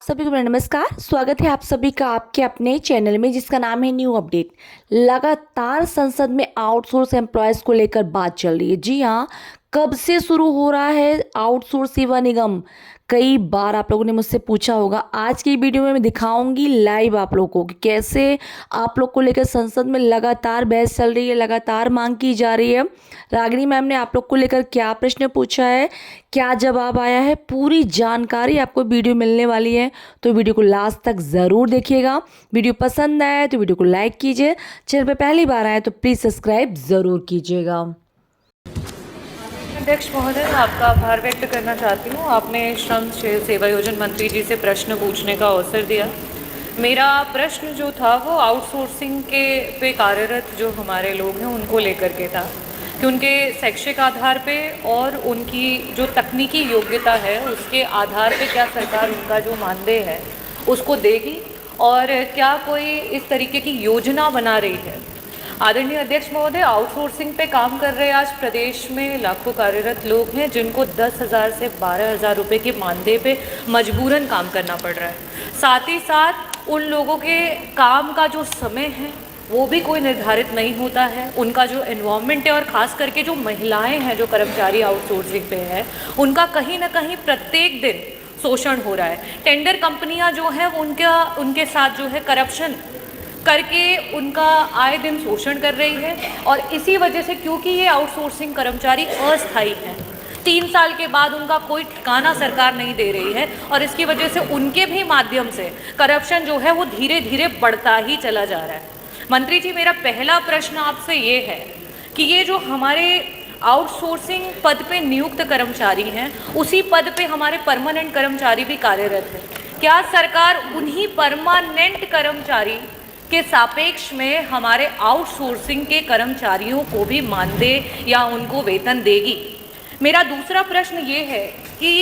सभी को मेरा नमस्कार। स्वागत है आप सभी का आपके अपने चैनल में जिसका नाम है न्यू अपडेट। लगातार संसद में आउटसोर्स एम्प्लॉयज़ को लेकर बात चल रही है। जी हाँ, कब से शुरू हो रहा है आउटसोर्स सेवा निगम? कई बार आप लोगों ने मुझसे पूछा होगा। आज की वीडियो में मैं दिखाऊंगी लाइव आप लोगों को कि कैसे आप लोग को लेकर संसद में लगातार बहस चल रही है, लगातार मांग की जा रही है। रागिनी मैम ने आप लोग को लेकर क्या प्रश्न पूछा है, क्या जवाब आया है, पूरी जानकारी आपको वीडियो मिलने वाली है। तो वीडियो को लास्ट तक ज़रूर देखिएगा। वीडियो पसंद आया है तो वीडियो को लाइक कीजिए। चैनल पर पहली बार आए तो प्लीज़ सब्सक्राइब ज़रूर कीजिएगा। अध्यक्ष महोदय, मैं आपका आभार व्यक्त करना चाहती हूँ। आपने श्रम सेवायोजन मंत्री जी से प्रश्न पूछने का अवसर दिया। मेरा प्रश्न जो था वो आउटसोर्सिंग के पे कार्यरत जो हमारे लोग हैं उनको लेकर के था कि उनके शैक्षिक आधार पे और उनकी जो तकनीकी योग्यता है उसके आधार पे क्या सरकार उनका जो मानदेय है उसको देगी और क्या कोई इस तरीके की योजना बना रही है। आदरणीय अध्यक्ष महोदय, आउटसोर्सिंग पे काम कर रहे आज प्रदेश में लाखों कार्यरत लोग हैं जिनको 10,000 से 12,000 रुपये के मानदेय पे मजबूरन काम करना पड़ रहा है। साथ ही साथ उन लोगों के काम का जो समय है वो भी कोई निर्धारित नहीं होता है। उनका जो एनवायरनमेंट है और ख़ास करके जो महिलाएं हैं जो कर्मचारी आउटसोर्सिंग पे है उनका कहीं ना कहीं प्रत्येक दिन शोषण हो रहा है। टेंडर कंपनियां जो हैं उनके साथ जो है करप्शन करके उनका आए दिन शोषण कर रही है। और इसी वजह से, क्योंकि ये आउटसोर्सिंग कर्मचारी अस्थायी हैं, 3 साल के बाद उनका कोई ठिकाना सरकार नहीं दे रही है और इसकी वजह से उनके भी माध्यम से करप्शन जो है वो धीरे धीरे बढ़ता ही चला जा रहा है। मंत्री जी, मेरा पहला प्रश्न आपसे ये है कि ये जो हमारे आउटसोर्सिंग पद पे नियुक्त कर्मचारी हैं उसी पद पे हमारे परमानेंट कर्मचारी भी कार्यरत हैं। क्या सरकार उन्हीं परमानेंट कर्मचारी के सापेक्ष में हमारे आउटसोर्सिंग के कर्मचारियों को भी मानदेय या उनको वेतन देगी? मेरा दूसरा प्रश्न ये है कि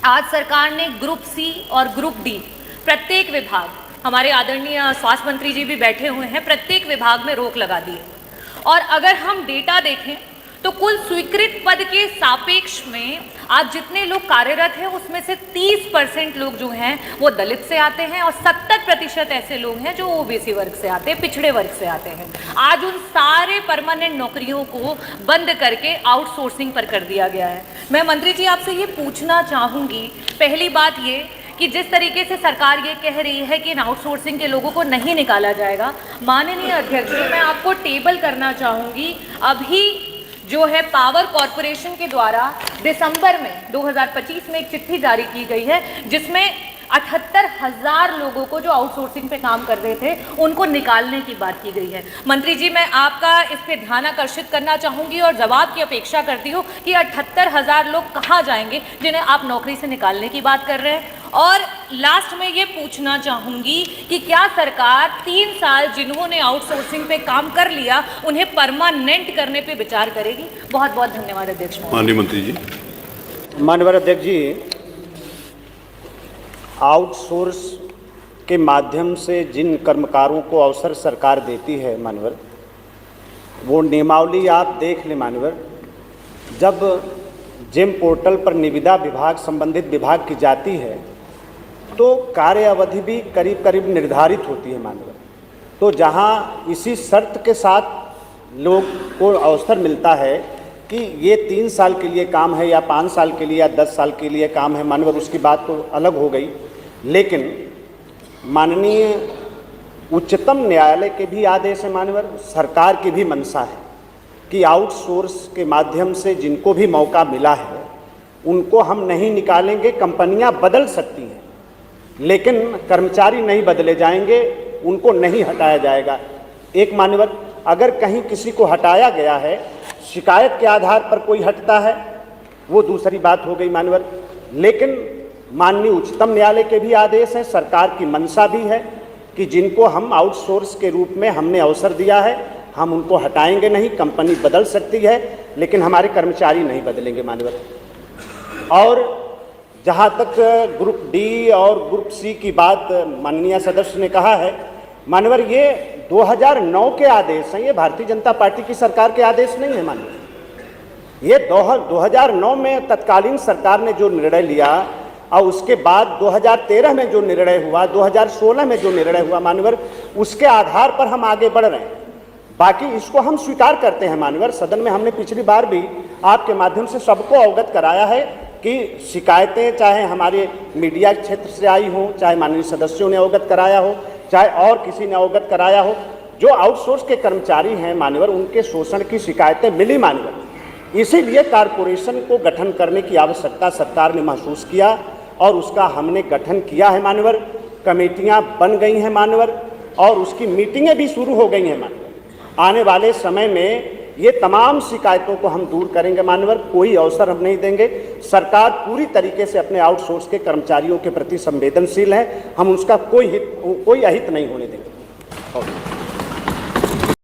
आज सरकार ने ग्रुप सी और ग्रुप डी प्रत्येक विभाग, हमारे आदरणीय स्वास्थ्य मंत्री जी भी बैठे हुए हैं, प्रत्येक विभाग में रोक लगा दी है। और अगर हम डेटा देखें तो कुल स्वीकृत पद के सापेक्ष में आज जितने लोग कार्यरत हैं उसमें से 30% लोग जो हैं वो दलित से आते हैं और 70% ऐसे लोग हैं जो ओबीसी वर्ग से आते हैं, पिछड़े वर्ग से आते हैं। आज उन सारे परमानेंट नौकरियों को बंद करके आउटसोर्सिंग पर कर दिया गया है। मैं मंत्री जी आपसे ये पूछना चाहूँगी, पहली बात ये कि जिस तरीके से सरकार ये कह रही है कि इन आउटसोर्सिंग के लोगों को नहीं निकाला जाएगा, माननीय अध्यक्ष मैं आपको टेबल करना चाहूँगी। अभी जो है पावर कॉरपोरेशन के द्वारा दिसंबर में 2025 में एक चिट्ठी जारी की गई है जिसमें 78,000 लोगों को जो आउटसोर्सिंग पे काम कर रहे थे उनको निकालने की बात की गई है। मंत्री जी, मैं आपका इस पे ध्यान आकर्षित करना चाहूँगी और जवाब की अपेक्षा करती हूँ कि 78,000 लोग कहाँ जाएंगे जिन्हें आप नौकरी से निकालने की बात कर रहे हैं। और लास्ट में ये पूछना चाहूँगी कि क्या सरकार 3 साल जिन्होंने आउटसोर्सिंग पे काम कर लिया उन्हें परमानेंट करने पे विचार करेगी? बहुत बहुत धन्यवाद अध्यक्ष। माननीय मंत्री जी। माननीय अध्यक्ष जी, आउटसोर्स के माध्यम से जिन कर्मकारों को अवसर सरकार देती है मानवर, वो नियमावली आप देख लें मानवर। जब जेम पोर्टल पर निविदा विभाग संबंधित विभाग की जाती है तो कार्य अवधि भी करीब करीब निर्धारित होती है मानवर। तो जहां इसी शर्त के साथ लोग को अवसर मिलता है कि ये 3 साल के लिए काम है या 5 साल के लिए या 10 साल के लिए काम है मानवर, उसकी बात तो अलग हो गई। लेकिन माननीय उच्चतम न्यायालय के भी आदेश है मानवर, सरकार की भी मंशा है कि आउटसोर्स के माध्यम से जिनको भी मौका मिला है उनको हम नहीं निकालेंगे। कंपनियां बदल सकती हैं लेकिन कर्मचारी नहीं बदले जाएंगे, उनको नहीं हटाया जाएगा। एक मानवर, अगर कहीं किसी को हटाया गया है, शिकायत के आधार पर कोई हटता है, वो दूसरी बात हो गई मानवर। लेकिन माननीय उच्चतम न्यायालय के भी आदेश हैं, सरकार की मंशा भी है कि जिनको हम आउटसोर्स के रूप में हमने अवसर दिया है हम उनको हटाएंगे नहीं। कंपनी बदल सकती है लेकिन हमारे कर्मचारी नहीं बदलेंगे मानवर। और जहाँ तक ग्रुप डी और ग्रुप सी की बात माननीय सदस्य ने कहा है मानवर, ये 2009 के आदेश हैं, ये भारतीय जनता पार्टी की सरकार के आदेश नहीं है मानवर। ये 2009 में तत्कालीन सरकार ने जो निर्णय लिया और उसके बाद 2013 में जो निर्णय हुआ, 2016 में जो निर्णय हुआ मान्यवर, उसके आधार पर हम आगे बढ़ रहे हैं। बाकी इसको हम स्वीकार करते हैं मान्यवर। सदन में हमने पिछली बार भी आपके माध्यम से सबको अवगत कराया है कि शिकायतें चाहे हमारे मीडिया क्षेत्र से आई हों, चाहे माननीय सदस्यों ने अवगत कराया हो, चाहे और किसी ने अवगत कराया हो, जो आउटसोर्स के कर्मचारी हैं मान्यवर, उनके शोषण की शिकायतें मिली मान्यवर। इसीलिए कारपोरेशन को गठन करने की आवश्यकता सरकार ने महसूस किया और उसका हमने गठन किया है मान्यवर। कमेटियां बन गई हैं मान्यवर और उसकी मीटिंगें भी शुरू हो गई हैं मान्यवर। आने वाले समय में ये तमाम शिकायतों को हम दूर करेंगे मान्यवर, कोई अवसर हम नहीं देंगे। सरकार पूरी तरीके से अपने आउटसोर्स के कर्मचारियों के प्रति संवेदनशील है, हम उसका कोई अहित नहीं होने देंगे।